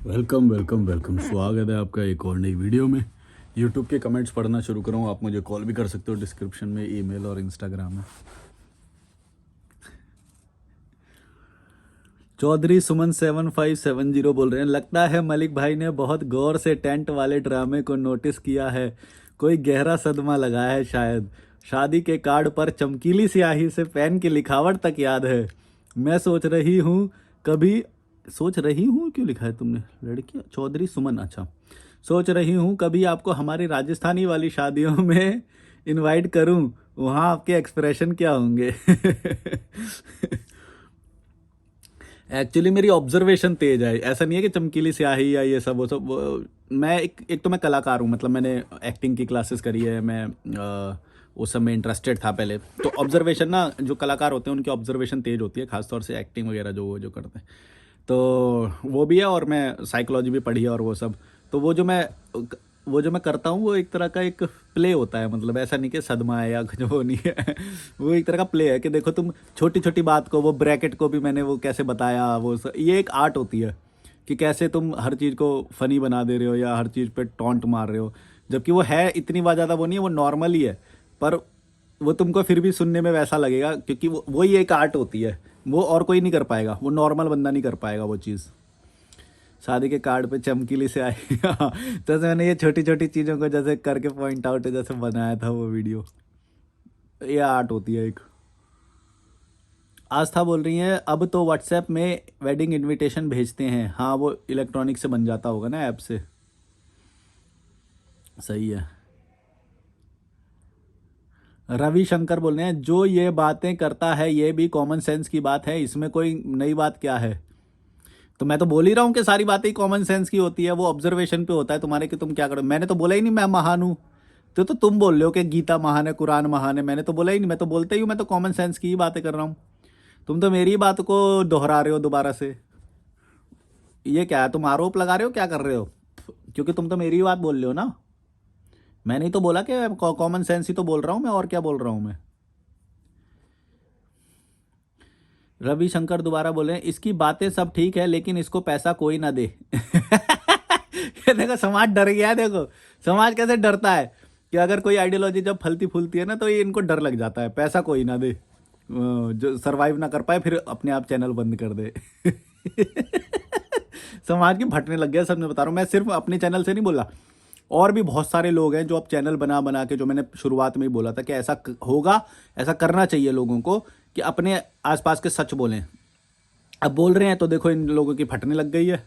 Welcome welcome welcome, स्वागत है आपका एक और नई वीडियो में। यूट्यूब के कमेंट्स पढ़ना शुरू करूँ। आप मुझे कॉल भी कर सकते हो, डिस्क्रिप्शन में ईमेल और इंस्टाग्राम है। चौधरी सुमन 7570 बोल रहे हैं, लगता है मलिक भाई ने बहुत गौर से टेंट वाले ड्रामे को नोटिस किया है। कोई गहरा सदमा लगा है शायद। शादी के कार्ड पर चमकीली स्याही से पेन की लिखावट तक याद है। मैं सोच रही हूँ क्यों लिखा है तुमने लड़की? चौधरी सुमन, अच्छा। सोच रही हूँ कभी आपको हमारी राजस्थानी वाली शादियों में इनवाइट करूँ। वहाँ आपके एक्सप्रेशन क्या होंगे? एक्चुअली मेरी ऑब्जर्वेशन तेज है। ऐसा नहीं है कि चमकीली स्याही या ये सब मैं एक तो मैं कलाकार हूँ, मतलब मैंने एक्टिंग की क्लासेस करी है। मैं उस सब में इंटरेस्टेड था पहले। तो ऑब्जर्वेशन ना, जो कलाकार होते हैं उनकी ऑब्जर्वेशन तेज होती है, खासतौर से एक्टिंग वगैरह जो करते हैं। तो वो भी है, और मैं साइकोलॉजी भी पढ़ी है और वो सब। तो वो जो मैं करता हूँ वो एक तरह का एक प्ले होता है। मतलब ऐसा नहीं कि सदमा है या कुछ, वो नहीं है। वो एक तरह का प्ले है कि देखो तुम छोटी छोटी बात को, वो ब्रैकेट को भी मैंने वो कैसे बताया, ये एक आर्ट होती है कि कैसे तुम हर चीज़ को फनी बना दे रहे हो या हर चीज़ पे टॉन्ट मार रहे हो, जबकि वो है इतनी बात ज़्यादा वो नहीं है, वो नॉर्मल ही है। पर वो तुमको फिर भी सुनने में वैसा लगेगा, क्योंकि वही एक आर्ट होती है। वो और कोई नहीं कर पाएगा, वो नॉर्मल बंदा नहीं कर पाएगा वो चीज़। शादी के कार्ड पे चमकीली से आई। तो मैंने ये छोटी छोटी चीज़ों को जैसे करके पॉइंट आउट जैसे बनाया था वो वीडियो। ये आर्ट होती है एक। आस्था बोल रही है, अब तो व्हाट्सएप में वेडिंग इनविटेशन भेजते हैं। हाँ, वो इलेक्ट्रॉनिक से बन जाता होगा ना, ऐप से। सही है। रविशंकर बोल रहे हैं, जो ये बातें करता है ये भी कॉमन सेंस की बात है, इसमें कोई नई बात क्या है? तो मैं तो बोल ही रहा हूँ कि सारी बातें कॉमन सेंस की होती है, वो ऑब्जर्वेशन पे होता है तुम्हारे कि तुम क्या करो। मैंने तो बोला ही नहीं मैं महान हूँ। तो तुम बोल रहे हो कि गीता महान है, कुरान महान है। मैंने तो बोला ही नहीं, मैं तो बोलते ही हूँ, मैं तो कॉमन सेंस की ही बातें कर रहा हूँ। तुम तो मेरी बात को दोहरा रहे हो दोबारा से। ये क्या है, तुम आरोप लगा रहे हो, क्या कर रहे हो? क्योंकि तुम तो मेरी ही बात बोल रहे हो ना। मैंने ही तो बोला कि कॉमन सेंस ही तो बोल रहा हूँ मैं, और क्या बोल रहा हूँ मैं? रविशंकर दोबारा बोले, इसकी बातें सब ठीक है लेकिन इसको पैसा कोई ना दे। ये देखो समाज डर गया है। देखो समाज कैसे डरता है कि अगर कोई आइडियोलॉजी जब फलती फूलती है ना, तो ये इनको डर लग जाता है, पैसा कोई ना दे। जो सरवाइव ना कर पाए फिर अपने आप चैनल बंद कर दे। समाज की फटने लग गया सब। मैं बता रहा हूँ, मैं सिर्फ अपने चैनल से नहीं बोला, और भी बहुत सारे लोग हैं जो अब चैनल बना बना के, जो मैंने शुरुआत में ही बोला था कि ऐसा होगा, ऐसा करना चाहिए लोगों को कि अपने आसपास के सच बोलें। अब बोल रहे हैं तो देखो इन लोगों की फटने लग गई है।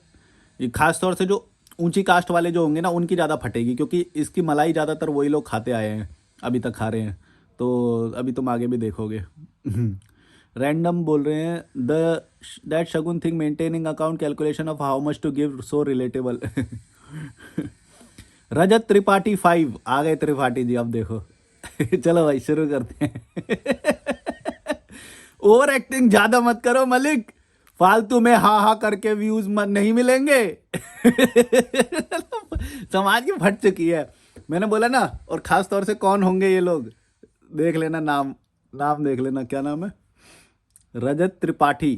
ये खास तौर से जो ऊंची कास्ट वाले जो होंगे ना, उनकी ज़्यादा फटेगी, क्योंकि इसकी मलाई ज़्यादातर वही लोग खाते आए हैं, अभी तक खा रहे हैं। तो अभी तुम आगे भी देखोगे। रैंडम बोल रहे हैं, द दैट शगुन thing maintaining account calculation of how much to give so relatable. Rajat Tripathi 5 आ गए। त्रिपाठी जी अब देखो। चलो भाई शुरू करते हैं। ओवर एक्टिंग ज्यादा मत करो मलिक, फालतू में हा हा करके व्यूज मत नहीं मिलेंगे। समाज की फट चुकी है, मैंने बोला ना। और खास तौर से कौन होंगे ये लोग, देख लेना नाम। नाम देख लेना, क्या नाम है? रजत त्रिपाठी।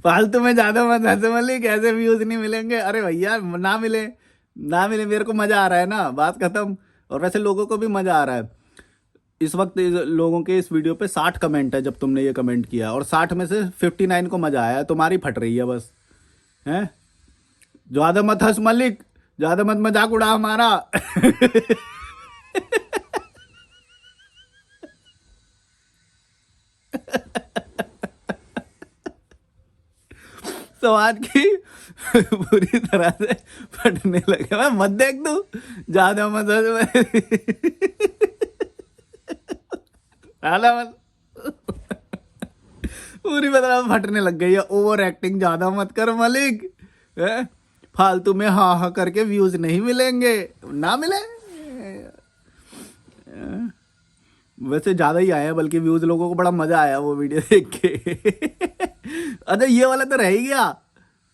फालतू में ज्यादा मत हंसे मलिक, ऐसे व्यूज नहीं मिलेंगे। अरे भैया ना मिले ना मिले, मेरे को मजा आ रहा है ना, बात खत्म। और वैसे लोगों को भी मजा आ रहा है। इस वक्त लोगों के इस वीडियो पे 60 कमेंट है जब तुमने ये कमेंट किया, और 60 में से 59 को मजा आया है, तुम्हारी फट रही है बस। हैं? ज्यादा मत हंस मलिक, ज्यादा मत मजाक उड़ा हमारा। समाज की पूरी तरह से फटने लगे। मैं मत देख तू, ज्यादा मत हाला मत। पूरी तरह फटने लग गई है। ओवर एक्टिंग ज्यादा मत कर मलिक। हैं? फालतू में हाँ हाँ करके व्यूज नहीं मिलेंगे, ना मिले। वैसे ज्यादा ही आया, बल्कि व्यूज लोगों को बड़ा मजा आया वो वीडियो देख के। अच्छा ये वाला तो रह ही गया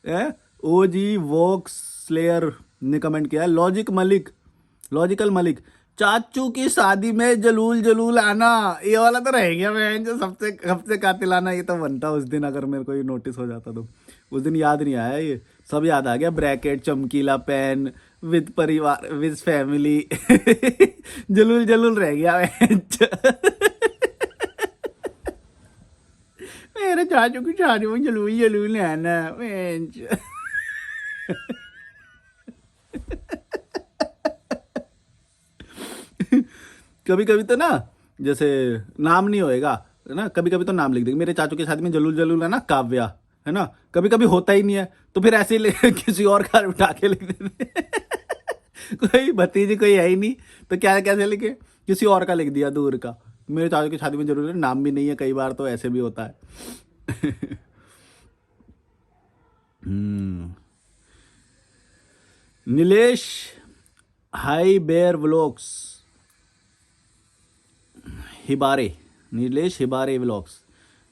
है। ओजी वॉक्स स्लेयर ने कमेंट किया है, लॉजिकल मलिक चाचू की शादी में जलूल जलूल आना, ये वाला तो रह गया मैं जो सबसे कातिलाना ये तो बनता उस दिन, अगर मेरे को ये नोटिस हो जाता तो। उस दिन याद नहीं आया, ये सब याद आ गया, ब्रैकेट, चमकीला पेन, विद परिवार, विद फैमिली। जलूल जलूल रह गया मेरे चाचू की शादी में जलूल जलूल आना। कभी कभी तो ना, जैसे नाम नहीं होएगा है ना, कभी कभी तो नाम लिख देंगे, मेरे चाचू के साथ में जलूल जलूल है ना काव्या, है ना, कभी कभी होता ही नहीं है तो फिर ऐसे ही किसी और का उठा के लिख देते। कोई भतीजी कोई है ही नहीं तो क्या कैसे लिखे, किसी और का लिख दिया दूर का। मेरे चाचू की शादी में जरूर नाम भी नहीं है, कई बार तो ऐसे भी होता है। नीलेश हाई बेयर व्लॉग्स, हिबारे, Nilesh Hibare vlogs,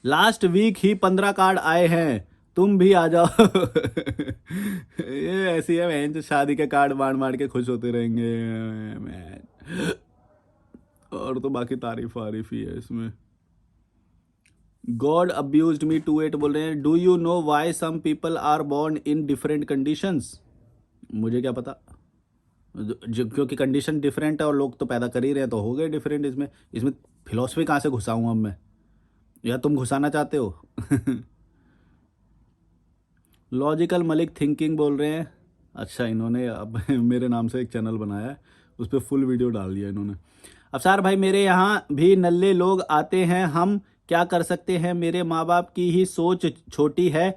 last week ही 15 कार्ड आए हैं, तुम भी आ जाओ। ये ऐसी है बहन, शादी के कार्ड बांट बांट के खुश होते रहेंगे मैं। और तो बाकी तारीफ वारीफ ही है इसमें। गॉड अब्यूज्ड मी 28 बोल रहे हैं, do you know why some people are born in different conditions. मुझे क्या पता, क्योंकि कंडीशन डिफरेंट है और लोग तो पैदा कर ही रहे हैं तो हो गए डिफरेंट। इसमें इसमें फिलॉसफी कहाँ से घुसाऊँ अब मैं, या तुम घुसाना चाहते हो? लॉजिकल मलिक थिंकिंग बोल रहे हैं, अच्छा इन्होंने अब मेरे नाम से एक चैनल बनाया है, उस पर फुल वीडियो डाल दिया इन्होंने। अफसार भाई मेरे यहाँ भी नल्ले लोग आते हैं, हम क्या कर सकते हैं, मेरे माँ बाप की ही सोच छोटी है,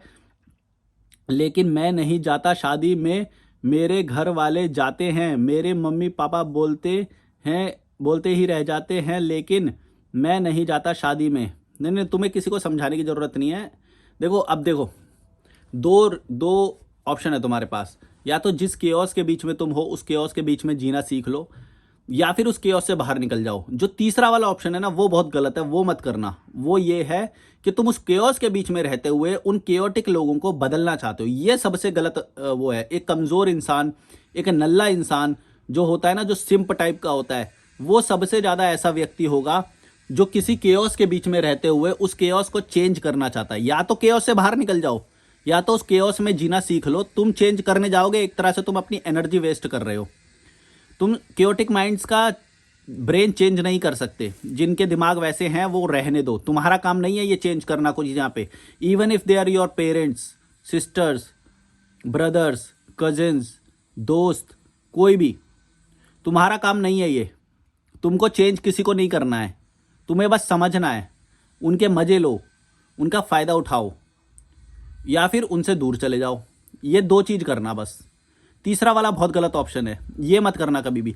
लेकिन मैं नहीं जाता शादी में, मेरे घर वाले जाते हैं, मेरे मम्मी पापा बोलते ही रह जाते हैं, लेकिन मैं नहीं जाता शादी में। नहीं, तुम्हें किसी को समझाने की ज़रूरत नहीं है। देखो अब देखो, दो ऑप्शन है तुम्हारे पास, या तो जिस केओस के बीच में तुम हो उस केओस के बीच में जीना सीख लो, या फिर उस केओस से बाहर निकल जाओ। जो तीसरा वाला ऑप्शन है ना वो बहुत गलत है, वो मत करना। वो ये है कि तुम उस केओस के बीच में रहते हुए उन केओटिक लोगों को बदलना चाहते हो, ये सबसे गलत वो है। एक कमज़ोर इंसान, एक नल्ला इंसान जो होता है ना, जो सिंप टाइप का होता है, वो सबसे ज़्यादा ऐसा व्यक्ति होगा जो किसी केओस के बीच में रहते हुए उस केओस को चेंज करना चाहता है। या तो केओस से बाहर निकल जाओ, या तो उस केओस में जीना सीख लो। तुम चेंज करने जाओगे एक तरह से तुम अपनी एनर्जी वेस्ट कर रहे हो। तुम केओटिक माइंड्स का ब्रेन चेंज नहीं कर सकते, जिनके दिमाग वैसे हैं वो रहने दो, तुम्हारा काम नहीं है ये चेंज करना कुछ यहाँ पे। Even if they are your parents, sisters, brothers, cousins, दोस्त, कोई भी, तुम्हारा काम नहीं है ये। तुमको चेंज किसी को नहीं करना है, तुम्हें बस समझना है, उनके मज़े लो, उनका फ़ायदा उठाओ, या फिर उनसे दूर चले जाओ। ये दो चीज़ करना बस। तीसरा वाला बहुत गलत ऑप्शन है, ये मत करना कभी भी।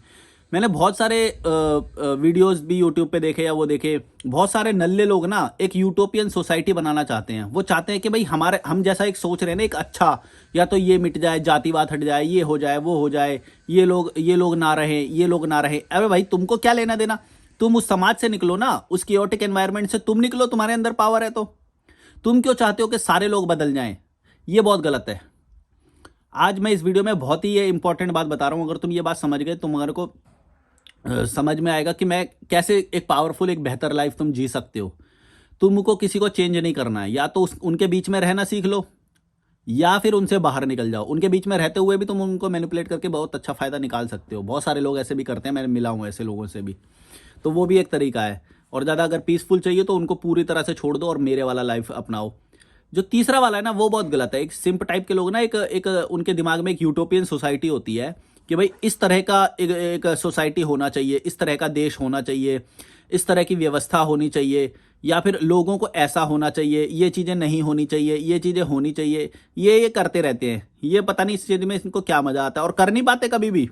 मैंने बहुत सारे वीडियोस भी यूट्यूब पे देखे या वो देखे, बहुत सारे नल्ले लोग ना एक यूटोपियन सोसाइटी बनाना चाहते हैं। वो चाहते हैं कि भाई हम जैसा एक सोच रहे हैं ना, एक अच्छा, या तो ये मिट जाए, जातिवाद हट जाए, ये हो जाए, वो हो जाए, ये लोग ना रहे, ये लोग ना रहे। अरे भाई तुमको क्या लेना देना, तुम उस समाज से निकलो ना, उस केओटिक एनवायरनमेंट से तुम निकलो, तुम्हारे अंदर पावर है तो। तुम क्यों चाहते हो कि सारे लोग बदल जाएं? ये बहुत गलत है। आज मैं इस वीडियो में बहुत ही ये इंपॉर्टेंट बात बता रहा हूँ। अगर तुम ये बात समझ गए, तुम्हारे को समझ में आएगा कि मैं कैसे एक पावरफुल, एक बेहतर लाइफ तुम जी सकते हो। तुमको किसी को चेंज नहीं करना है, या तो उनके बीच में रहना सीख लो, या फिर उनसे बाहर निकल जाओ। उनके बीच में रहते हुए भी तुम उनको मैनिपुलेट करके बहुत अच्छा फ़ायदा निकाल सकते हो। बहुत सारे लोग ऐसे भी करते हैं, मैं मिला हूँ ऐसे लोगों से भी, तो वो भी एक तरीका है। और ज़्यादा अगर पीसफुल चाहिए तो उनको पूरी तरह से छोड़ दो और मेरे वाला लाइफ अपनाओ। जो तीसरा वाला है ना वो बहुत गलत है। एक सिंप टाइप के लोग ना, एक उनके दिमाग में एक यूटोपियन सोसाइटी होती है कि भाई इस तरह का एक सोसाइटी होना चाहिए, इस तरह का देश होना चाहिए, इस तरह की व्यवस्था होनी चाहिए, या फिर लोगों को ऐसा होना चाहिए, ये चीज़ें नहीं होनी चाहिए, ये चीज़ें होनी चाहिए। ये करते रहते हैं। ये पता नहीं इस चीज़ में इनको क्या मज़ा आता है, और कर नहीं पाते कभी भी।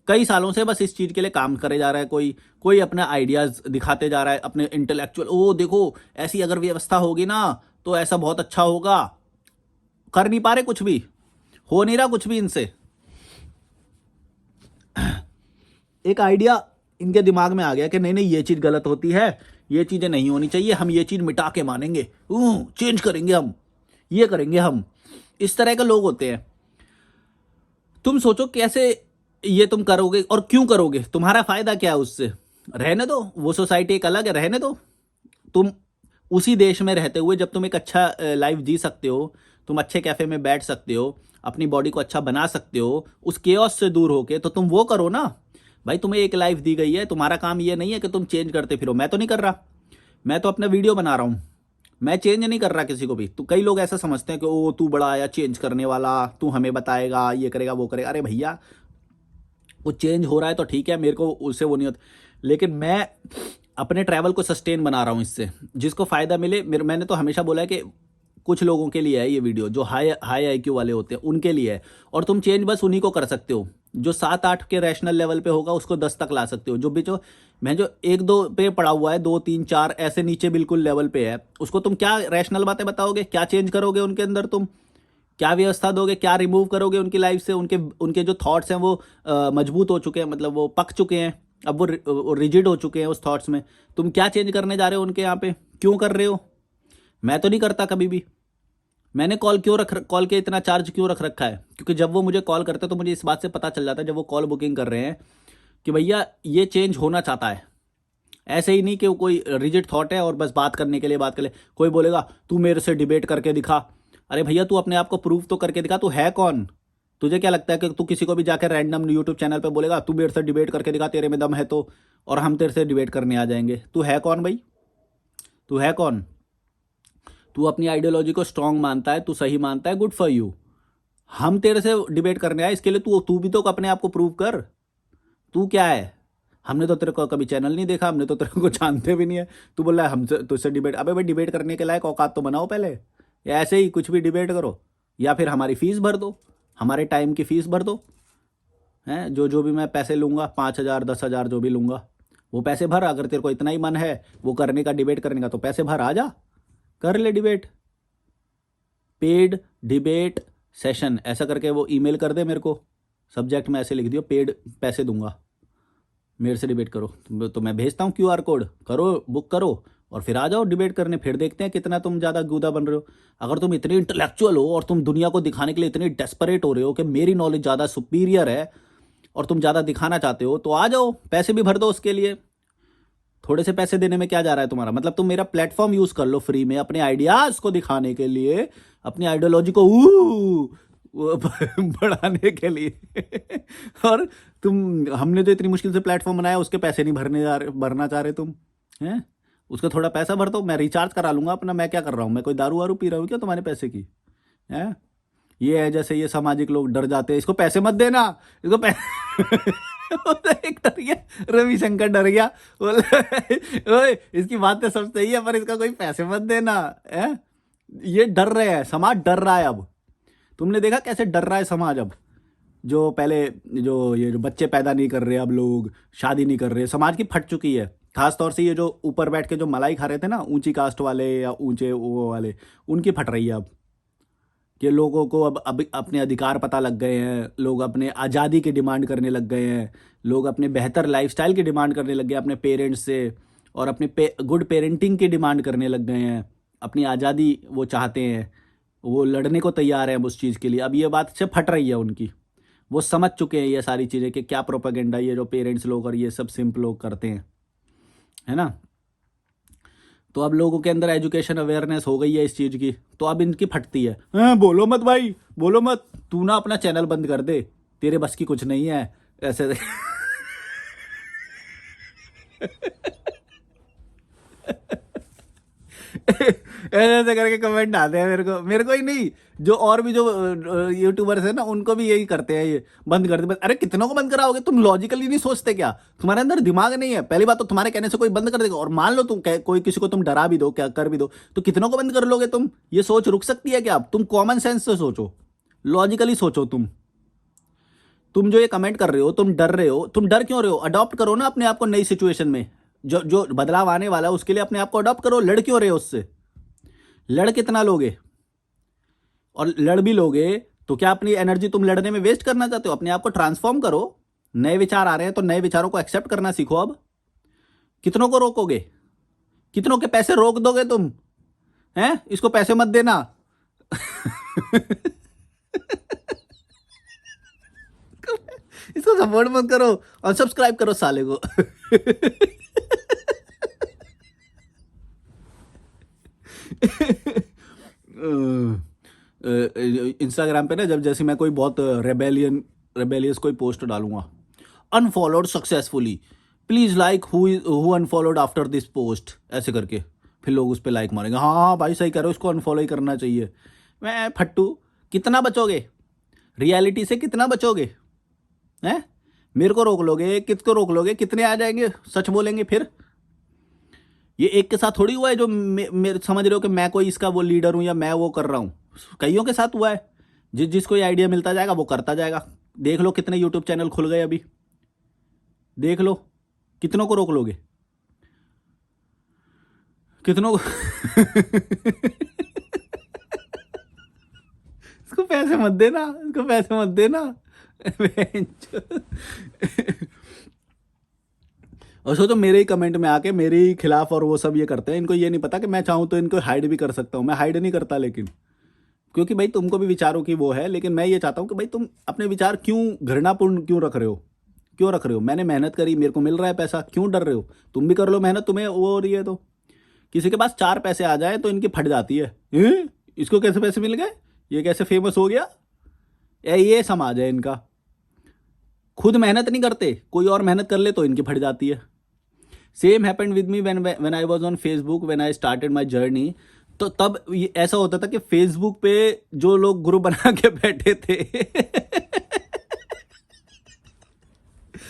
कई सालों से बस इस चीज़ के लिए काम करे जा रहा है। कोई अपने आइडियाज़ दिखाते जा रहा है, अपने इंटेलेक्चुअल, ओ देखो ऐसी अगर व्यवस्था होगी ना तो ऐसा बहुत अच्छा होगा। कर नहीं पा रहे कुछ भी, हो नहीं रहा कुछ भी इनसे। एक आइडिया इनके दिमाग में आ गया कि नहीं नहीं ये चीज़ गलत होती है, ये चीज़ें नहीं होनी चाहिए, हम ये चीज़ मिटा के मानेंगे, चेंज करेंगे, हम ये करेंगे हम। इस तरह के लोग होते हैं। तुम सोचो कैसे ये तुम करोगे और क्यों करोगे? तुम्हारा फायदा क्या है उससे? रहने दो, वो सोसाइटी एक अलग है, रहने दो। तुम उसी देश में रहते हुए जब तुम एक अच्छा लाइफ जी सकते हो, तुम अच्छे कैफे में बैठ सकते हो, अपनी बॉडी को अच्छा बना सकते हो उस केओस से दूर होके, तो तुम वो करो ना। भाई तुम्हें एक लाइफ दी गई है, तुम्हारा काम ये नहीं है कि तुम चेंज करते फिरो। मैं तो नहीं कर रहा, मैं तो अपना वीडियो बना रहा हूँ, मैं चेंज नहीं कर रहा किसी को भी। तो कई लोग ऐसा समझते हैं कि ओ तू बड़ा आया चेंज करने वाला, तू हमें बताएगा, ये करेगा वो करेगा। अरे भैया, वो चेंज हो रहा है तो ठीक है, मेरे को उससे वो नहीं होता, लेकिन मैं अपने ट्रैवल को सस्टेन बना रहा हूँ इससे, जिसको फ़ायदा मिले। मैंने तो हमेशा बोला है कि कुछ लोगों के लिए है ये वीडियो, जो हाई हाई आईक्यू वाले होते हैं उनके लिए है। और तुम चेंज बस उन्हीं को कर सकते हो, जो 7-8 के रैशनल लेवल पे होगा उसको 10 तक ला सकते हो। जो भी जो मैं जो 1-2 पे पड़ा हुआ है, 2-3-4 ऐसे नीचे बिल्कुल लेवल पे है, उसको तुम क्या रैशनल बातें बताओगे? क्या चेंज करोगे उनके अंदर? तुम क्या व्यवस्था दोगे? क्या रिमूव करोगे उनकी लाइफ से? उनके उनके जो थॉट्स हैं वो मजबूत हो चुके हैं, मतलब वो पक चुके हैं, अब वो रिजिड हो चुके हैं उस थॉट्स में। तुम क्या चेंज करने जा रहे हो उनके यहाँ पे? क्यों कर रहे हो? मैं तो नहीं करता कभी भी। मैंने कॉल के इतना चार्ज क्यों रख रखा है? क्योंकि जब वो मुझे कॉल करते हैं तो मुझे इस बात से पता चल जाता है, जब वो कॉल बुकिंग कर रहे हैं, कि भैया ये चेंज होना चाहता है। ऐसे ही नहीं कि वो कोई रिजिड थॉट है और बस बात करने के लिए बात कर ले। कोई बोलेगा तू मेरे से डिबेट करके दिखा। अरे भैया, तू अपने आप को प्रूव तो करके दिखा, तू है कौन? तुझे क्या लगता है कि तू किसी को भी जाकर रैंडम यूट्यूब चैनल पे बोलेगा तू मेरे से डिबेट करके दिखा, तेरे में दम है तो, और हम तेरे से डिबेट करने आ जाएंगे? तू है कौन भाई? तू है कौन? तू अपनी आइडियोलॉजी को स्ट्रांग मानता है, तू सही मानता है, गुड फॉर यू। हम तेरे से डिबेट करने आए, इसके लिए तू तू भी तो अपने आप को प्रूव कर। तू क्या है? हमने तो तेरे को कभी चैनल नहीं देखा, हमने तो तेरे को जानते भी नहीं है। तू बोल रहा है हमसे तुझसे डिबेट? अबे भाई, डिबेट करने के लायक औकात तो बनाओ पहले, या ऐसे ही कुछ भी डिबेट करो? या फिर हमारी फीस भर दो, हमारे टाइम की फीस भर दो। हैं जो जो भी मैं पैसे लूँगा, 5,000 10,000 जो भी लूँगा, वो पैसे भर। अगर तेरे को इतना ही मन है वो करने का, डिबेट करने का, तो पैसे भर, आ जा, कर ले डिबेट। पेड डिबेट सेशन ऐसा करके वो ईमेल कर दे मेरे को, सब्जेक्ट में ऐसे लिख दियो, पेड, पैसे दूंगा, मेरे से डिबेट करो। तो मैं भेजता हूँ क्यूआर कोड, करो, बुक करो, और फिर आ जाओ डिबेट करने। फिर देखते हैं कितना तुम ज़्यादा गूदा बन रहे हो। अगर तुम इतने इंटेलेक्चुअल हो और तुम दुनिया को दिखाने के लिए इतने डेस्परेट हो रहे हो कि मेरी नॉलेज ज़्यादा सुपीरियर है और तुम ज़्यादा दिखाना चाहते हो, तो आ जाओ, पैसे भी भर दो उसके लिए। थोड़े से पैसे देने में क्या जा रहा है तुम्हारा? मतलब तुम मेरा प्लेटफॉर्म यूज़ कर लो फ्री में अपने आइडियाज़ को दिखाने के लिए, अपनी आइडियोलॉजी को वो बढ़ाने के लिए। और तुम, हमने जो इतनी मुश्किल से प्लेटफॉर्म बनाया उसके पैसे नहीं भरना चाह रहे तुम, हैं? उसका थोड़ा पैसा भर दो, मैं रिचार्ज करा लूंगा अपना। मैं क्या कर रहा हूँ? मैं कोई दारू वारू पी रहा हूँ क्या तुम्हारे पैसे की? हैं? ये है जैसे ये सामाजिक लोग डर जाते हैं, इसको पैसे मत देना, इसको एक डर गया, रविशंकर डर गया, बोला ओए इसकी बात तो सब सही है पर इसका कोई पैसे मत देना है। ये डर रहे हैं, समाज डर रहा है अब। तुमने देखा कैसे डर रहा है समाज अब? जो पहले, जो बच्चे पैदा नहीं कर रहे, अब लोग शादी नहीं कर रहे, समाज की फट चुकी है। खास तौर से ये जो ऊपर बैठ के जो मलाई खा रहे थे ना, ऊंची कास्ट वाले या ऊंचे वो वाले, उनकी फट रही है अब। कि लोगों को अब अपने अधिकार पता लग गए हैं, लोग अपने आज़ादी की डिमांड करने लग गए हैं, लोग अपने बेहतर लाइफस्टाइल की डिमांड करने लग गए अपने पेरेंट्स से, और अपने गुड पेरेंटिंग की डिमांड करने लग गए हैं। अपनी आज़ादी वो चाहते हैं, वो लड़ने को तैयार हैं उस चीज़ के लिए। अब ये बात से फट रही है उनकी, वो समझ चुके हैं ये सारी चीज़ें कि क्या प्रोपेगेंडा ये जो पेरेंट्स लोग और ये सब सिंप लोग करते हैं, है ना। तो अब लोगों के अंदर एजुकेशन अवेयरनेस हो गई है इस चीज़ की, तो अब इनकी फटती है। हाँ, बोलो मत भाई, बोलो मत, तू ना अपना चैनल बंद कर दे, तेरे बस की कुछ नहीं है ऐसे। ऐसे ऐसे करके कमेंट आते हैं मेरे को ही नहीं, जो और भी जो यूट्यूबर्स है ना, उनको भी यही करते हैं, ये बंद कर दे बस। अरे कितनों को बंद कराओगे? तुम लॉजिकली नहीं सोचते क्या? तुम्हारे अंदर दिमाग नहीं है? पहली बात तो तुम्हारे कहने से कोई बंद कर देगा, और मान लो तुम कोई किसी को तुम डरा भी दो, क्या कर भी दो, तो कितनों को बंद कर लोगे तुम? ये सोच रुक सकती है क्या? अब तुम कॉमन सेंस से सोचो, लॉजिकली सोचो। तुम जो ये कमेंट कर रहे हो, तुम डर रहे हो, तुम डर क्यों रहे हो? अडॉप्ट करो ना अपने आप को नई सिचुएशन में, जो जो बदलाव आने वाला है उसके लिए अपने आप को अडॉप्ट करो। लड़ क्यों रहे हो उससे? लड़ कितना लोगे? और लड़ भी लोगे तो क्या अपनी एनर्जी तुम लड़ने में वेस्ट करना चाहते हो? अपने आप को ट्रांसफॉर्म करो। नए विचार आ रहे हैं तो नए विचारों को एक्सेप्ट करना सीखो। अब कितनों को रोकोगे? कितनों के पैसे रोक दोगे तुम? हैं? इसको पैसे मत देना। इसको सपोर्ट मत करो और सब्सक्राइब करो साले को। इंस्टाग्राम पे ना जब जैसे मैं कोई बहुत रेबेलियस कोई पोस्ट डालूंगा, unfollowed successfully, please like who unfollowed after this post, ऐसे करके फिर लोग उस पर लाइक मारेंगे, हाँ हाँ भाई सही कह रहे हो, इसको अनफॉलो ही करना चाहिए। मैं फट्टू, कितना बचोगे रियलिटी से, कितना बचोगे हैं? मेरे को रोक लोगे, किसको रोक लोगे, कितने आ जाएंगे सच बोलेंगे फिर? ये एक के साथ थोड़ी हुआ है जो मेरे समझ रहे हो कि मैं कोई इसका वो लीडर हूं या मैं वो कर रहा हूं, कईयों के साथ हुआ है। जिसको ये आइडिया मिलता जाएगा वो करता जाएगा। देख लो कितने यूट्यूब चैनल खुल गए अभी, देख लो कितनों को रोक लोगे, कितनों को। इसको पैसे मत देना, इसको पैसे मत देना। और सोचो मेरे ही कमेंट में आके मेरे ही खिलाफ और वो सब ये करते हैं, इनको ये नहीं पता कि मैं चाहूँ तो इनको हाइड भी कर सकता हूँ। मैं हाइड नहीं करता लेकिन, क्योंकि भाई तुमको भी विचारों की वो है, लेकिन मैं ये चाहता हूँ कि भाई तुम अपने विचार क्यों घृणापूर्ण क्यों रख रहे हो, क्यों रख रहे हो? मैंने मेहनत करी, मेरे को मिल रहा है पैसा, क्यों डर रहे हो? तुम भी कर लो मेहनत, तुम्हें वो हो रही है तो। किसी के पास 4 पैसे आ जाए तो इनकी फट जाती है, इसको कैसे पैसे मिल गए, ये कैसे फेमस हो गया, ये समाज है इनका। खुद मेहनत नहीं करते, कोई और मेहनत कर ले तो इनकी फट जाती है। Same happened with me when I was on Facebook, when I started my journey. तो तब ये ऐसा होता था कि फेसबुक पे जो लोग ग्रुप बना के बैठे थे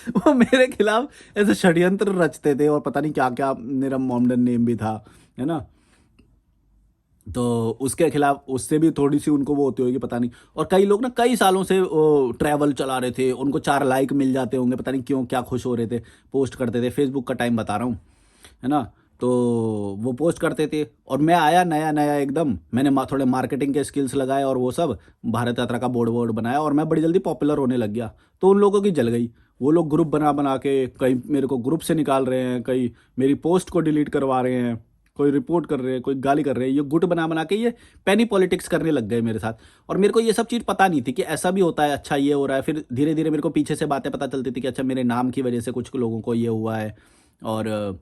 वो मेरे खिलाफ ऐसे षड्यंत्र रचते थे, और पता नहीं क्या क्या, मेरा मोमडन नेम भी था, है ना। तो उसके खिलाफ, उससे भी थोड़ी सी उनको वो होती होगी पता नहीं। और कई लोग ना कई सालों से ट्रैवल चला रहे थे, उनको 4 लाइक मिल जाते होंगे, पता नहीं क्यों, क्या खुश हो रहे थे, पोस्ट करते थे। फेसबुक का टाइम बता रहा हूँ, है ना। तो वो पोस्ट करते थे और मैं आया नया नया एकदम, मैंने थोड़े मार्केटिंग के स्किल्स लगाए और वो सब, भारत यात्रा का बोर्ड वोर्ड बनाया और मैं बड़ी जल्दी पॉपुलर होने लग गया। तो उन लोगों की जल गई, वो लोग ग्रुप बना बना के कई मेरे को ग्रुप से निकाल रहे हैं, कई मेरी पोस्ट को डिलीट करवा रहे हैं, कोई रिपोर्ट कर रहे हैं, कोई गाली कर रहे हैं। ये गुट बना बना के ये पेनी पॉलिटिक्स करने लग गए मेरे साथ। और मेरे को ये सब चीज़ पता नहीं थी कि ऐसा भी होता है, अच्छा ये हो रहा है। फिर धीरे धीरे मेरे को पीछे से बातें पता चलती थी कि अच्छा मेरे नाम की वजह से कुछ लोगों को ये हुआ है, और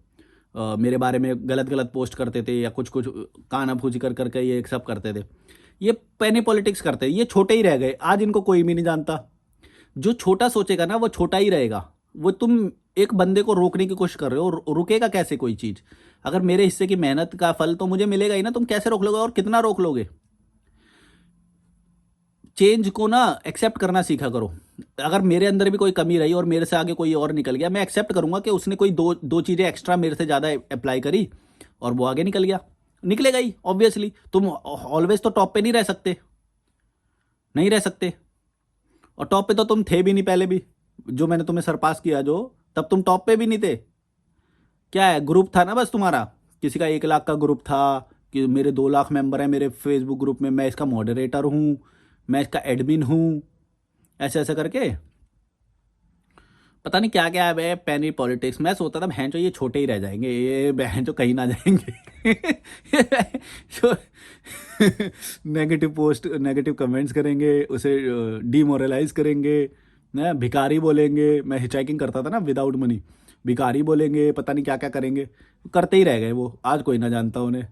मेरे बारे में गलत गलत पोस्ट करते थे या कुछ कुछ काना फूसी कर करके ये सब करते थे। ये पेनी पॉलिटिक्स करते, ये छोटे ही रह गए, आज इनको कोई भी नहीं जानता। जो छोटा सोचेगा ना वो छोटा ही रहेगा। वो तुम एक बंदे को रोकने की कोशिश कर रहे हो, रुकेगा कैसे कोई चीज़? अगर मेरे हिस्से की मेहनत का फल तो मुझे मिलेगा ही ना, तुम कैसे रोक लोगे और कितना रोक लोगे? चेंज को ना एक्सेप्ट करना सीखा करो। अगर मेरे अंदर भी कोई कमी रही और मेरे से आगे कोई और निकल गया, मैं एक्सेप्ट करूंगा कि उसने कोई दो चीज़ें एक्स्ट्रा मेरे से ज़्यादा अप्लाई करी और वो आगे निकल गया, निकलेगा ही ऑब्वियसली। तुम ऑलवेज तो टॉप पे नहीं रह सकते, नहीं रह सकते। और टॉप पे तो तुम थे भी नहीं पहले भी, जो मैंने तुम्हें सरपास किया जो, तब तुम टॉप पे भी नहीं थे। क्या है, ग्रुप था ना बस तुम्हारा, किसी का 1 लाख का ग्रुप था कि मेरे 2 लाख मेंबर हैं मेरे फेसबुक ग्रुप में, मैं इसका मॉडरेटर हूँ, मैं इसका एडमिन हूँ, ऐसे ऐसे करके पता नहीं क्या क्या है पेनी पॉलिटिक्स। मैं सोचता था बहन जो ये छोटे ही रह जाएंगे, ये बहन जो कहीं ना जाएंगे। जो नेगेटिव पोस्ट, नेगेटिव कमेंट्स करेंगे, उसे डीमोरलाइज करेंगे ना, भिखारी बोलेंगे। मैं हिचहाइकिंग करता था ना विदाउट मनी, भिखारी बोलेंगे, पता नहीं क्या क्या करेंगे, करते ही रह गए वो। आज कोई ना जानता उन्हें,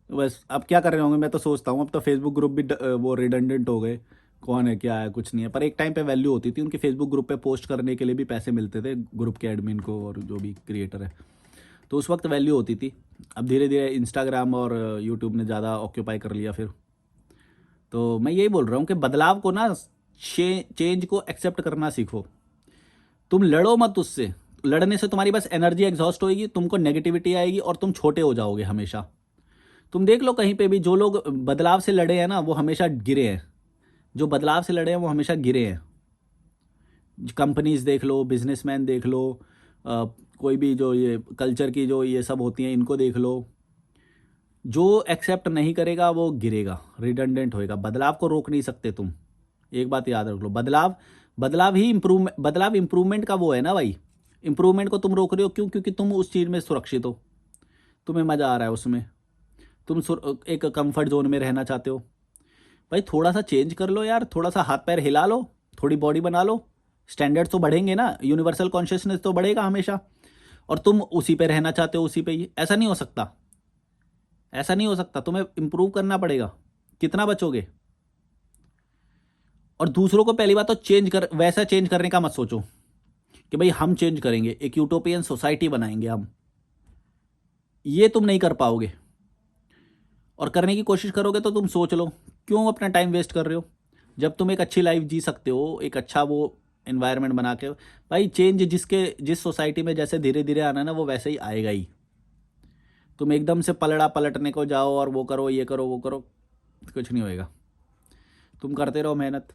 बस अब क्या कर रहे होंगे। मैं तो सोचता हूँ अब तो फेसबुक ग्रुप भी वो रिडंडेंट हो गए, कौन है क्या है कुछ नहीं है। पर एक टाइम पे वैल्यू होती थी उनकी, फेसबुक ग्रुप पे पोस्ट करने के लिए भी पैसे मिलते थे ग्रुप के एडमिन को और जो भी क्रिएटर है, तो उस वक्त वैल्यू होती थी। अब धीरे धीरे इंस्टाग्राम और यूट्यूब ने ज़्यादा ऑक्यूपाई कर लिया फिर। तो मैं यही बोल रहा हूँ कि बदलाव को ना, चेंज को एक्सेप्ट करना सीखो। तुम लड़ो मत उससे, लड़ने से तुम्हारी बस एनर्जी एग्जॉस्ट होगी, तुमको नेगेटिविटी आएगी और तुम छोटे हो जाओगे हमेशा। तुम देख लो कहीं पे भी जो लोग बदलाव से लड़े हैं ना वो हमेशा गिरे हैं, जो बदलाव से लड़े हैं वो हमेशा गिरे हैं। कंपनीज देख लो, बिजनेसमैन देख लो, कोई भी जो ये कल्चर की जो ये सब होती हैं इनको देख लो, जो एक्सेप्ट नहीं करेगा वो गिरेगा, रिडंडेंट होएगा। बदलाव को रोक नहीं सकते तुम, एक बात याद रख लो। बदलाव, बदलाव ही इम्प्रूवमेंट, बदलाव इम्प्रूवमेंट का वो है ना भाई। इम्प्रूवमेंट को तुम रोक रहे हो क्यों? क्योंकि तुम उस चीज़ में सुरक्षित हो, तुम्हें मज़ा आ रहा है उसमें, तुम एक कंफर्ट जोन में रहना चाहते हो। भाई थोड़ा सा चेंज कर लो यार, थोड़ा सा हाथ पैर हिला लो, थोड़ी बॉडी बना लो, स्टैंडर्ड्स तो बढ़ेंगे ना, यूनिवर्सल कॉन्शियसनेस तो बढ़ेगा हमेशा, और तुम उसी पे रहना चाहते हो, उसी पे ही। ऐसा नहीं हो सकता, ऐसा नहीं हो सकता, तुम्हें इंप्रूव करना पड़ेगा। कितना बचोगे? और दूसरों को पहली बात तो वैसा चेंज करने का मत सोचो कि भाई हम चेंज करेंगे, एक यूटोपियन सोसाइटी बनाएंगे हम। ये तुम नहीं कर पाओगे। और करने की कोशिश करोगे तो तुम सोच लो, क्यों अपना टाइम वेस्ट कर रहे हो, जब तुम एक अच्छी लाइफ जी सकते हो, एक अच्छा वो एनवायरनमेंट बना के। भाई चेंज जिस सोसाइटी में जैसे धीरे धीरे आना है ना, वो वैसे ही आएगा ही। तुम एकदम से पलटने को जाओ और वो करो, ये करो, वो करो, कुछ नहीं होएगा। तुम करते रहो मेहनत।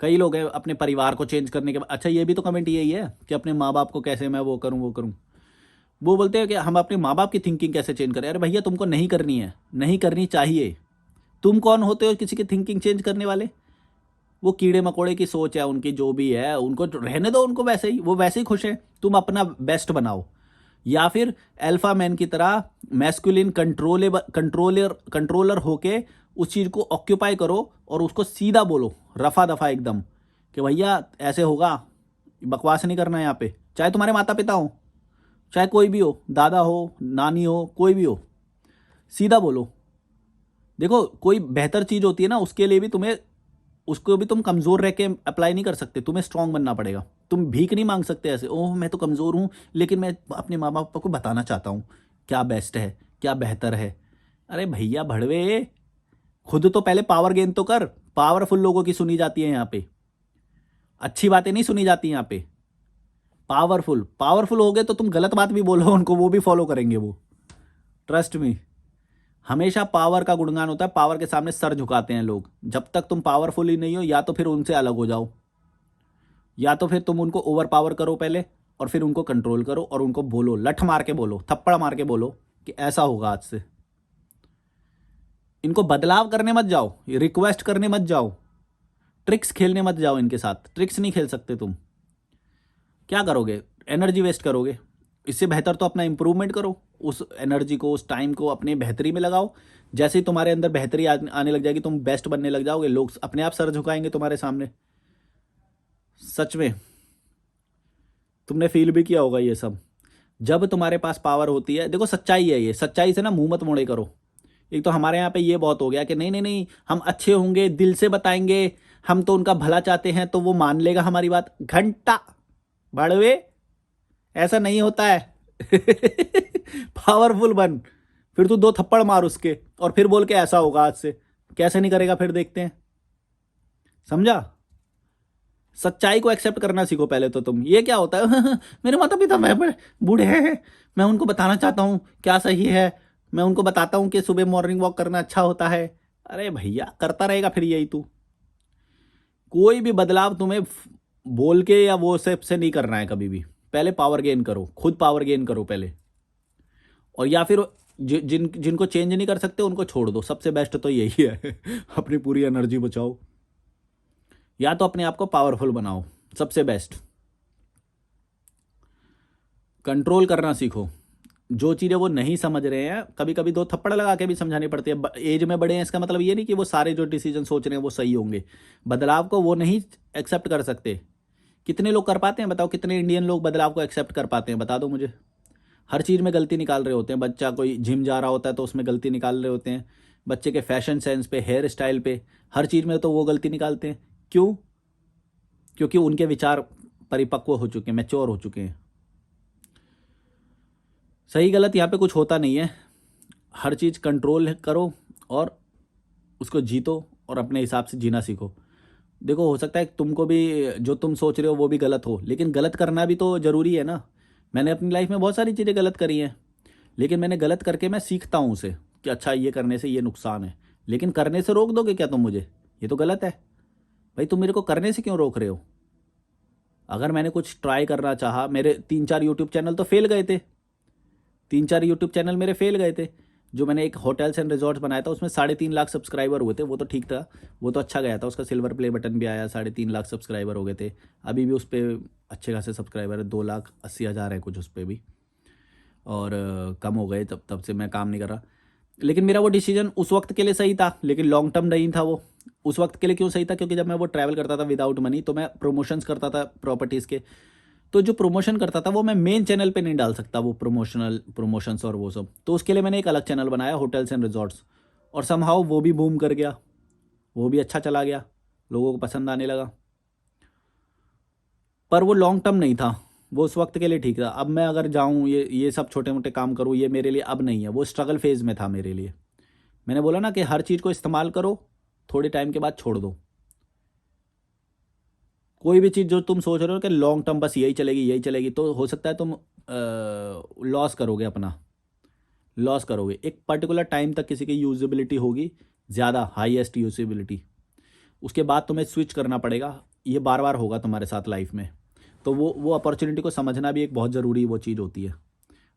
कई लोग हैं अपने परिवार को चेंज करने के बाद, अच्छा ये भी तो कमेंट यही है कि अपने माँ बाप को कैसे मैं वो करूँ, वो करूँ। वो बोलते हैं कि हम अपने माँ बाप की थिंकिंग कैसे चेंज करें। अरे भैया, तुमको नहीं करनी है, नहीं करनी चाहिए। तुम कौन होते हो किसी की थिंकिंग चेंज करने वाले? वो कीड़े मकोड़े की सोच है उनकी, जो भी है, उनको रहने दो, उनको वैसे ही, वो वैसे ही खुश हैं। तुम अपना बेस्ट बनाओ, या फिर अल्फा मैन की तरह मैस्कुलिन कंट्रोलर होके उस चीज़ को ऑक्यूपाई करो और उसको सीधा बोलो, रफा दफा एकदम, कि भैया ऐसे होगा, बकवास नहीं करना यहाँ पे। चाहे तुम्हारे माता पिता हो, चाहे कोई भी हो, दादा हो, नानी हो, कोई भी हो, सीधा बोलो। देखो, कोई बेहतर चीज़ होती है ना, उसके लिए भी तुम्हें, उसको भी तुम कमज़ोर रह के अप्लाई नहीं कर सकते, तुम्हें स्ट्रांग बनना पड़ेगा। तुम भीख नहीं मांग सकते ऐसे, ओह मैं तो कमज़ोर हूँ लेकिन मैं अपने माँ बाप को बताना चाहता हूँ क्या बेस्ट है, क्या बेहतर है। अरे भैया भड़वे, खुद तो पहले पावर गेन तो कर। पावरफुल लोगों की सुनी जाती है यहाँ पे, अच्छी बातें नहीं सुनी जाती यहाँ पे। पावरफुल पावरफुल हो गए तो तुम गलत बात भी बोलो उनको, वो भी फॉलो करेंगे वो, ट्रस्ट मी। हमेशा पावर का गुणगान होता है, पावर के सामने सर झुकाते हैं लोग। जब तक तुम पावरफुल ही नहीं हो, या तो फिर उनसे अलग हो जाओ, या तो फिर तुम उनको ओवर पावर करो पहले, और फिर उनको कंट्रोल करो और उनको बोलो, लठ मार के बोलो, थप्पड़ मार के बोलो कि ऐसा होगा आज से। इनको बदलाव करने मत जाओ, रिक्वेस्ट करने मत जाओ, ट्रिक्स खेलने मत जाओ इनके साथ। ट्रिक्स नहीं खेल सकते तुम। क्या करोगे? एनर्जी वेस्ट करोगे। इससे बेहतर तो अपना इंप्रूवमेंट करो, उस एनर्जी को, उस टाइम को अपनी बेहतरी में लगाओ। जैसे ही तुम्हारे अंदर बेहतरी आने लग जाएगी, तुम बेस्ट बनने लग जाओगे, लोग अपने आप सर झुकाएंगे तुम्हारे सामने। सच में तुमने फील भी किया होगा ये सब। जब तुम्हारे पास पावर होती है, देखो सच्चाई है ये, सच्चाई से ना मुंह मत मोड़े करो। एक तो हमारे यहाँ पे ये बहुत हो गया कि नहीं नहीं नहीं, हम अच्छे होंगे, दिल से बताएंगे, हम तो उनका भला चाहते हैं तो वो मान लेगा हमारी बात। घंटा बड़वे, ऐसा नहीं होता है। पावरफुल बन, फिर तू दो थप्पड़ मार उसके, और फिर बोल के ऐसा होगा आज से। कैसे नहीं करेगा फिर देखते हैं। समझा? सच्चाई को एक्सेप्ट करना सीखो पहले तो तुम। ये क्या होता है? मेरे माता पिता मैं बूढ़े हैं, मैं उनको बताना चाहता हूँ क्या सही है, मैं उनको बताता हूँ कि सुबह मॉर्निंग वॉक करना अच्छा होता है। अरे भैया, करता रहेगा फिर यही तू। कोई भी बदलाव तुम्हें बोल के या वो से नहीं करना है कभी भी। पहले पावर गेन करो, खुद पावर गेन करो पहले, और या फिर जिनको चेंज नहीं कर सकते उनको छोड़ दो। सबसे बेस्ट तो यही है। अपनी पूरी एनर्जी बचाओ, या तो अपने आप को पावरफुल बनाओ, सबसे बेस्ट। कंट्रोल करना सीखो। जो चीज़ें वो नहीं समझ रहे हैं, कभी कभी दो थप्पड़ लगा के भी समझानी पड़ती है। एज में बड़े हैं इसका मतलब ये नहीं कि वो सारे जो डिसीजन सोच रहे हैं वो सही होंगे। बदलाव को वो नहीं एक्सेप्ट कर सकते। कितने लोग कर पाते हैं बताओ? कितने इंडियन लोग बदलाव को एक्सेप्ट कर पाते हैं? बता दो मुझे। हर चीज़ में गलती निकाल रहे होते हैं। बच्चा कोई जिम जा रहा होता है तो उसमें गलती निकाल रहे होते हैं। बच्चे के फैशन सेंस पे, हेयर स्टाइल पे, हर चीज़ में तो वो गलती निकालते हैं। क्यों? क्योंकि उनके विचार परिपक्व हो चुके हैं, मैच्योर हो चुके हैं। सही गलत यहाँ पे कुछ होता नहीं है। हर चीज़ कंट्रोल करो और उसको जीतो, और अपने हिसाब से जीना सीखो। देखो, हो सकता है तुमको भी जो तुम सोच रहे हो वो भी गलत हो, लेकिन गलत करना भी तो ज़रूरी है ना। मैंने अपनी लाइफ में बहुत सारी चीज़ें गलत करी हैं, लेकिन मैंने गलत करके मैं सीखता हूँ उसे, कि अच्छा ये करने से ये नुकसान है। लेकिन करने से रोक दोगे क्या तुम मुझे? ये तो गलत है। भाई तुम मेरे को करने से क्यों रोक रहे हो? अगर मैंने कुछ ट्राई करना चाहा, मेरे 3-4 यूट्यूब चैनल तो फेल गए थे। 3-4 यूट्यूब चैनल मेरे फेल गए थे। जो मैंने एक होटल्स एंड रिजॉर्ट्स बनाया था, उसमें 3.5 लाख सब्सक्राइबर हुए थे। वो तो ठीक था, वो तो अच्छा गया था, उसका सिल्वर प्ले बटन भी आया, 3.5 लाख सब्सक्राइबर हो गए थे। अभी भी उस पर अच्छे खासे सब्सक्राइबर है, 2,80,000 है कुछ उस पर भी, और कम हो गए, तब तब से मैं काम नहीं कर रहा। लेकिन मेरा वो डिसीजन उस वक्त के लिए सही था, लेकिन लॉन्ग टर्म नहीं था वो। उस वक्त के लिए क्यों सही था, क्योंकि जब मैं वो ट्रैवल करता था विदाउट मनी तो मैं प्रमोशंस करता था प्रॉपर्टीज़ के। तो जो प्रमोशन करता था वो मैं मेन चैनल पे नहीं डाल सकता, वो प्रमोशंस और वो सब। तो उसके लिए मैंने एक अलग चैनल बनाया, होटल्स एंड रिजॉर्ट्स, और समहाउ वो भी बूम कर गया, वो भी अच्छा चला गया, लोगों को पसंद आने लगा। पर वो लॉन्ग टर्म नहीं था, वो उस वक्त के लिए ठीक था। अब मैं अगर जाऊँ ये सब छोटे मोटे काम करूँ, ये मेरे लिए अब नहीं है, वो स्ट्रगल फेज़ में था मेरे लिए। मैंने बोला ना कि हर चीज़ को इस्तेमाल करो, थोड़े टाइम के बाद छोड़ दो। कोई भी चीज़ जो तुम सोच रहे हो कि लॉन्ग टर्म बस यही चलेगी, तो हो सकता है तुम लॉस करोगे, अपना लॉस करोगे। एक पर्टिकुलर टाइम तक किसी की यूजेबिलिटी होगी, ज़्यादा हाईएस्ट यूजेबिलिटी, उसके बाद तुम्हें स्विच करना पड़ेगा। ये बार बार होगा तुम्हारे साथ लाइफ में। तो वो अपॉर्चुनिटी को समझना भी एक बहुत ज़रूरी वो चीज़ होती है,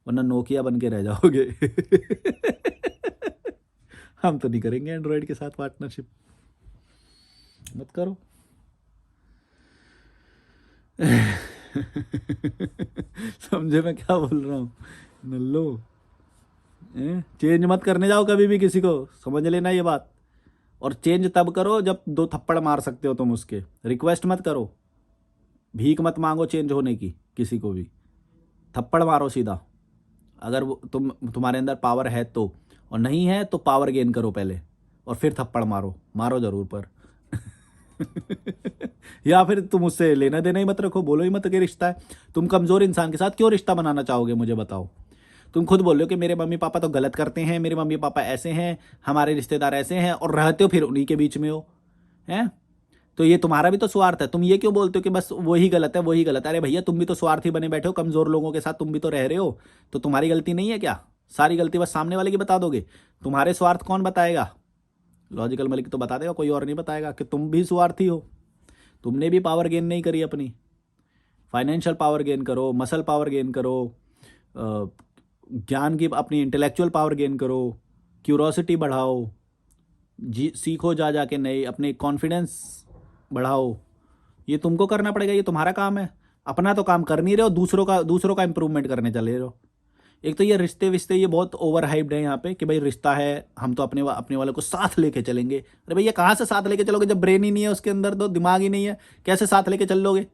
वरना नोकिया बन के रह जाओगे। हम तो नहीं करेंगे एंड्रॉयड के साथ पार्टनरशिप, मत करो। समझे मैं क्या बोल रहा हूँ नल्लो? चेंज मत करने जाओ कभी भी किसी को, समझ लेना ये बात। और चेंज तब करो जब 2 थप्पड़ मार सकते हो तुम उसके। रिक्वेस्ट मत करो, भीख मत मांगो चेंज होने की किसी को भी, थप्पड़ मारो सीधा। अगर वो तुम्हारे अंदर पावर है तो, और नहीं है तो पावर गेन करो पहले, और फिर थप्पड़ मारो, मारो ज़रूर पर। या फिर तुम उससे लेना देना ही मत रखो, बोलो ही मत कि रिश्ता है। तुम कमज़ोर इंसान के साथ क्यों रिश्ता बनाना चाहोगे, मुझे बताओ। तुम खुद बोल रहे हो कि मेरे मम्मी पापा तो गलत करते हैं, मेरे मम्मी पापा ऐसे हैं, हमारे रिश्तेदार ऐसे हैं, और रहते हो फिर उन्हीं के बीच में हो, हैं? तो ये तुम्हारा भी तो स्वार्थ है। तुम ये क्यों बोलते हो कि बस वही गलत है, वही गलत है? अरे भैया, तुम भी तो स्वार्थी बने बैठे हो, कमज़ोर लोगों के साथ तुम भी तो रह रहे हो, तो तुम्हारी गलती नहीं है क्या? सारी गलती बस सामने वाले की बता दोगे? तुम्हारे स्वार्थ कौन बताएगा? लॉजिकल मलिक तो बता देगा, कोई और नहीं बताएगा कि तुम भी स्वार्थी हो। तुमने भी पावर गेन नहीं करी अपनी। फाइनेंशियल पावर गेन करो, मसल पावर गेन करो, ज्ञान की अपनी इंटेलेक्चुअल पावर गेन करो, क्यूरोसिटी बढ़ाओ, जी सीखो जा जाके नए, अपने कॉन्फिडेंस बढ़ाओ। ये तुमको करना पड़ेगा, ये तुम्हारा काम है। अपना तो काम कर नहीं रहे हो, दूसरों का इंप्रूवमेंट करने चले रहे हो। एक तो ये रिश्ते विश्ते ये बहुत ओवर हाइप्ड है यहाँ पे कि भाई रिश्ता है, हम तो अपने वाले को साथ लेके चलेंगे। अरे भैया, कहाँ से साथ लेके चलोगे जब ब्रेन ही नहीं है उसके अंदर, तो दिमाग ही नहीं है, कैसे साथ लेके चल लोगे?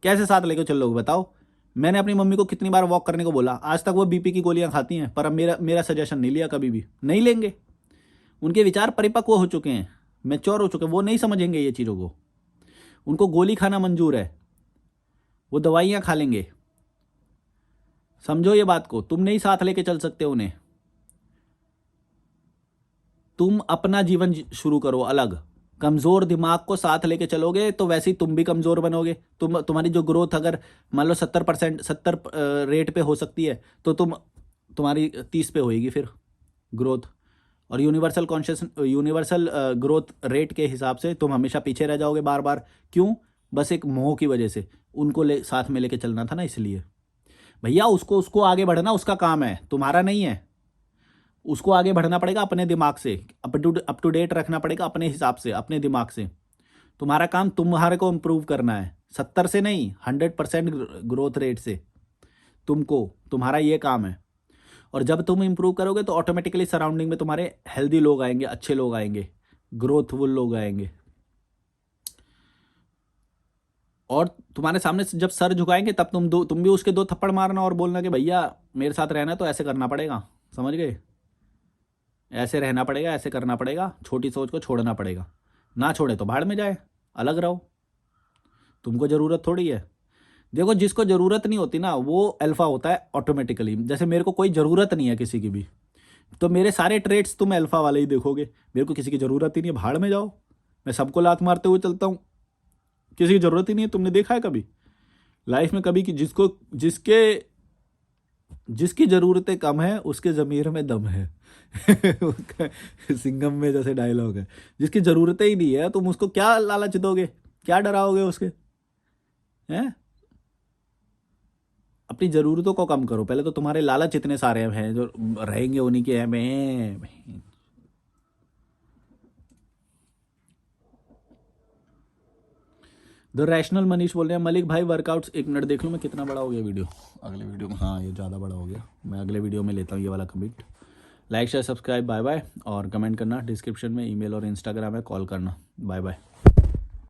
कैसे साथ लेके चल लोगे बताओ? मैंने अपनी मम्मी को कितनी बार वॉक करने को बोला, आज तक वो बीपी की गोलियां खाती हैं, पर अब मेरा सजेशन नहीं लिया, कभी भी नहीं लेंगे। उनके विचार परिपक्व हो चुके हैं, मैच्योर हो चुके हैं, वो नहीं समझेंगे ये चीज़ों को। उनको गोली खाना मंजूर है, वो दवाइयाँ खा लेंगे। समझो ये बात को, तुम नहीं साथ लेके चल सकते उन्हें। तुम अपना जीवन शुरू करो अलग। कमज़ोर दिमाग को साथ लेके चलोगे तो वैसे ही तुम भी कमज़ोर बनोगे। तुम्हारी जो ग्रोथ अगर मान लो 70 रेट पे हो सकती है, तो तुम्हारी 30 पे होएगी फिर ग्रोथ। और यूनिवर्सल ग्रोथ रेट के हिसाब से तुम हमेशा पीछे रह जाओगे बार बार। क्यों? बस एक मोह की वजह से। उनको साथ में लेके चलना था ना, इसलिए। भैया, उसको आगे बढ़ना उसका काम है, तुम्हारा नहीं है। उसको आगे बढ़ना पड़ेगा अपने दिमाग से, अप टू डेट रखना पड़ेगा अपने हिसाब से, अपने दिमाग से। तुम्हारा काम तुम्हारे को इम्प्रूव करना है, 70 से नहीं, 100% ग्रोथ रेट से। तुम्हारा ये काम है। और जब तुम इम्प्रूव करोगे तो ऑटोमेटिकली सराउंडिंग में तुम्हारे हेल्दी लोग आएंगे, अच्छे लोग आएंगे, ग्रोथफुल लोग आएंगे। और तुम्हारे सामने से जब सर झुकाएंगे तब तुम भी उसके 2 थप्पड़ मारना और बोलना कि भैया मेरे साथ रहना है तो ऐसे करना पड़ेगा। समझ गए? ऐसे रहना पड़ेगा, ऐसे करना पड़ेगा, छोटी सोच को छोड़ना पड़ेगा। ना छोड़े तो भाड़ में जाए, अलग रहो। तुमको ज़रूरत थोड़ी है। देखो, जिसको ज़रूरत नहीं होती ना वो अल्फ़ा होता है ऑटोमेटिकली। जैसे मेरे को कोई ज़रूरत नहीं है किसी की भी, तो मेरे सारे ट्रेड्स तुम अल्फ़ा वाले ही देखोगे। मेरे को किसी की ज़रूरत ही नहीं है, भाड़ में जाओ। मैं सबको लात मारते हुए चलता हूँ, किसी की ज़रूरत ही नहीं है। तुमने देखा है कभी लाइफ में कभी कि जिसकी ज़रूरतें कम है उसके ज़मीर में दम है। सिंघम में जैसे डायलॉग है, जिसकी ज़रूरतें ही नहीं है तुम उसको क्या लालच दोगे, क्या डराओगे उसके? हैं? अपनी ज़रूरतों को कम करो पहले। तो तुम्हारे लालच इतने सारे हैं जो रहेंगे उन्हीं के हैं में। द रैशनल मनीष बोल रहे हैं, मलिक भाई वर्कआउट्स, 1 मिनट देख लूँ मैं कितना बड़ा हो गया वीडियो। अगले वीडियो में, हाँ ये ज़्यादा बड़ा हो गया, मैं अगले वीडियो में लेता हूँ ये वाला commit. Like share subscribe, bye bye. और कमेंट करना, डिस्क्रिप्शन में ईमेल और इंस्टाग्राम है, कॉल करना। Bye bye.